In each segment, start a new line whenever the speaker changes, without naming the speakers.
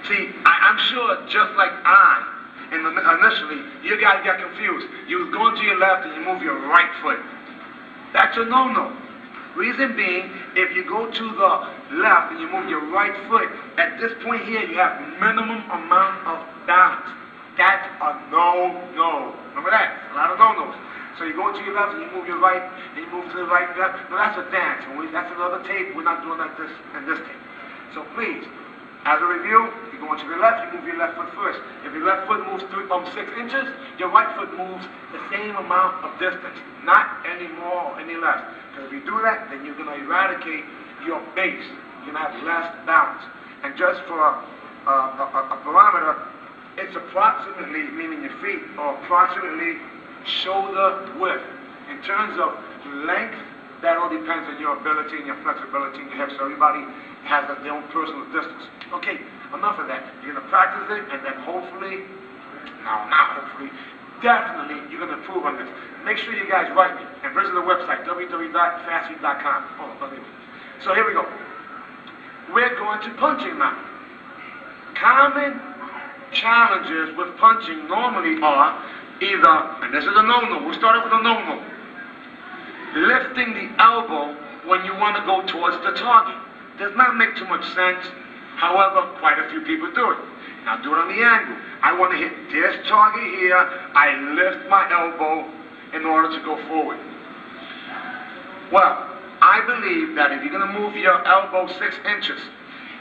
See, I'm sure just like initially, you guys got confused. You was going to your left and you move your right foot. That's a no-no. Reason being, if you go to the left and you move your right foot, at this point here, you have minimum amount of balance. That's a no-no. Remember that? A lot of no-nos. So you go to your left and you move your right, and you move to the right, left. No, that's a dance. That's another tape. We're not doing like this in this tape. So please, as a review, you go into the left, you move your left foot first. If your left foot moves 6 inches, your right foot moves the same amount of distance, not any more or any less. Because if you do that, then you're going to eradicate your base. You're going to have less balance. And just for a barometer, it's approximately, meaning your feet, or approximately shoulder width. In terms of length, that all depends on your ability and your flexibility in your hips. So everybody has their own personal distance. Okay, enough of that. You're going to practice it, and then hopefully, definitely you're going to improve on this. Make sure you guys write me and visit the website, www.fastfeet.com. So here we go. We're going to punching now. Common challenges with punching normally are either, and this is a no-no, we'll start with a no-no, lifting the elbow when you want to go towards the target. Does not make too much sense. However, quite a few people do it. Now do it on the angle. I want to hit this target here. I lift my elbow in order to go forward. Well, I believe that if you're going to move your elbow 6 inches,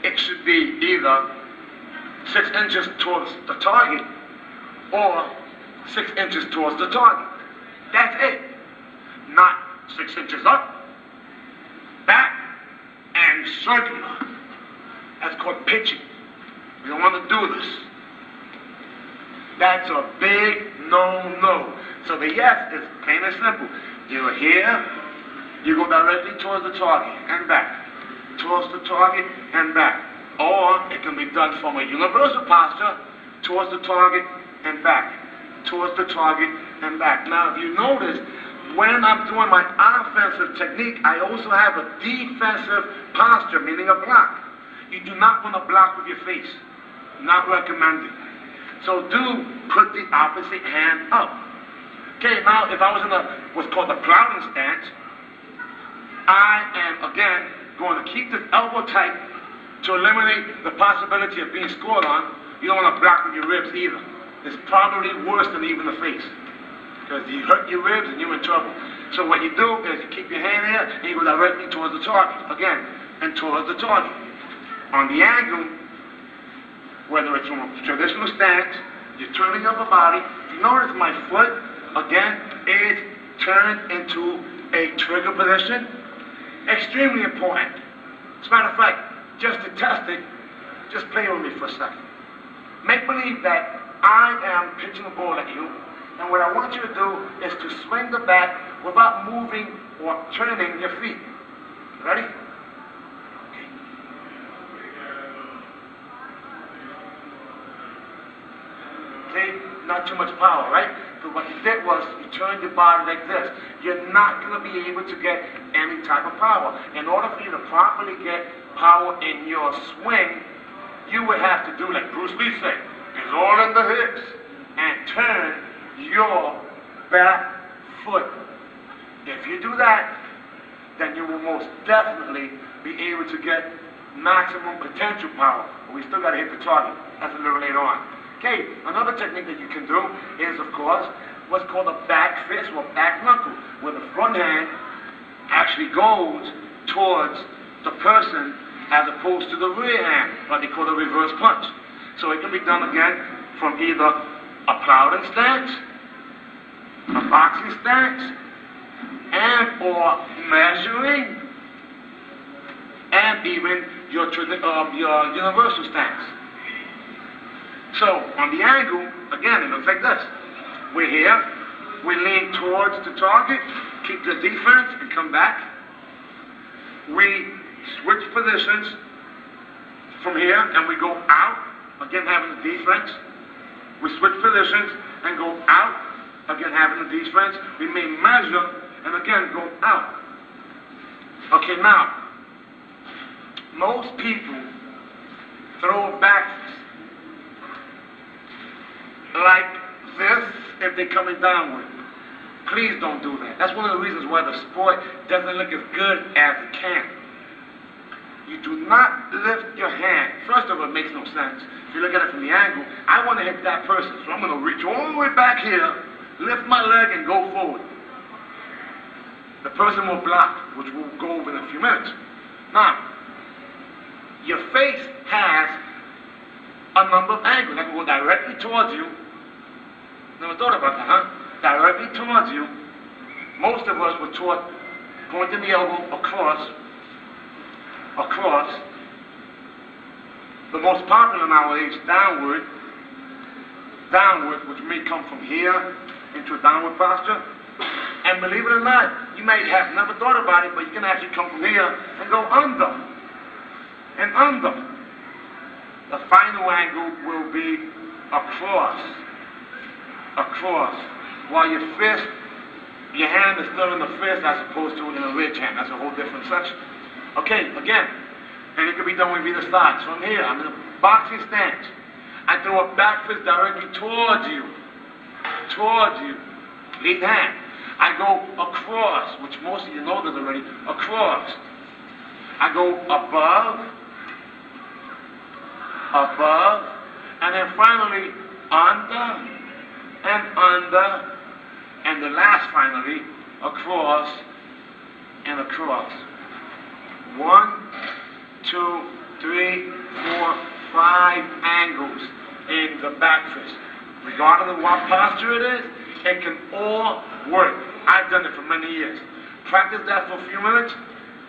it should be either 6 inches towards the target or 6 inches towards the target. That's it. Not 6 inches up, back, and circular. That's called pitching. We don't want to do this. That's a big no-no. So the yes is plain and simple. You're here, you go directly towards the target and back. Towards the target and back. Or it can be done from a universal posture towards the target and back. Towards the target and back. Now, if you notice, when I'm doing my offensive technique, I also have a defensive posture, meaning a block. You do not want to block with your face. Not recommended. So do put the opposite hand up. Okay, now if I was in what's called the clouding stance, I am, again, going to keep this elbow tight to eliminate the possibility of being scored on. You don't want to block with your ribs either. It's probably worse than even the face. Because you hurt your ribs and you're in trouble. So what you do is you keep your hand here and you go directly towards the target. Again, and towards the target. On the angle, whether it's from a traditional stance, you're turning up a body. If you notice my foot, again, is turned into a trigger position. Extremely important. As a matter of fact, just to test it, just play with me for a second. Make believe that I am pitching a ball at you, and what I want you to do is to swing the bat without moving or turning your feet. Ready? Okay, not too much power, right? So what you did was you turned your body like this. You're not going to be able to get any type of power. In order for you to properly get power in your swing, you would have to do like Bruce Lee said, it's all in the hips, and turn your back foot. If you do that, then you will most definitely be able to get maximum potential power. But we still got to hit the target. That's a little later on. Okay, another technique that you can do is, of course, what's called a back fist or back knuckle, where the front hand actually goes towards the person as opposed to the rear hand, what they call a reverse punch. So it can be done again from either a clouding stance, a boxing stance, and or measuring, and even your universal stance. So on the angle, again, it looks like this. We're here, we lean towards the target, keep the defense, and come back. We switch positions from here, and we go out, again having the defense. We switch positions and go out, again having the defense. We may measure, and again go out. Okay, now, most people throw back like this if they're coming downward. Please don't do that. That's one of the reasons why the sport doesn't look as good as it can. You do not lift your hand. First of all, it makes no sense. If you look at it from the angle, I want to hit that person, so I'm going to reach all the way back here, lift my leg, and go forward. The person will block, which we'll go over in a few minutes. Now, your face has a number of angles. I can go directly towards you. Never thought about that, huh? Directly towards you. Most of us were taught pointing the elbow across. The most popular nowadays, downward, which may come from here into a downward posture. And believe it or not, you may have never thought about it, but you can actually come from here and go under. And under. The final angle will be across. While your fist, your hand is still in the fist as opposed to in a ridge hand. That's a whole different section. Okay, again, and it can be done with either side. So I'm here, I'm in a boxing stance. I throw a back fist directly towards you. Lead hand. I go across, which most of you know this already, across. I go above, and then finally under, and the last finally, across and across. 1, 2, 3, 4, 5 angles in the back fist. Regardless of what posture it is, it can all work. I've done it for many years. Practice that for a few minutes,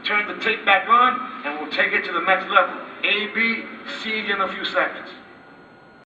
turn the tape back on, and we'll take it to the next level. A, B, C in a few seconds.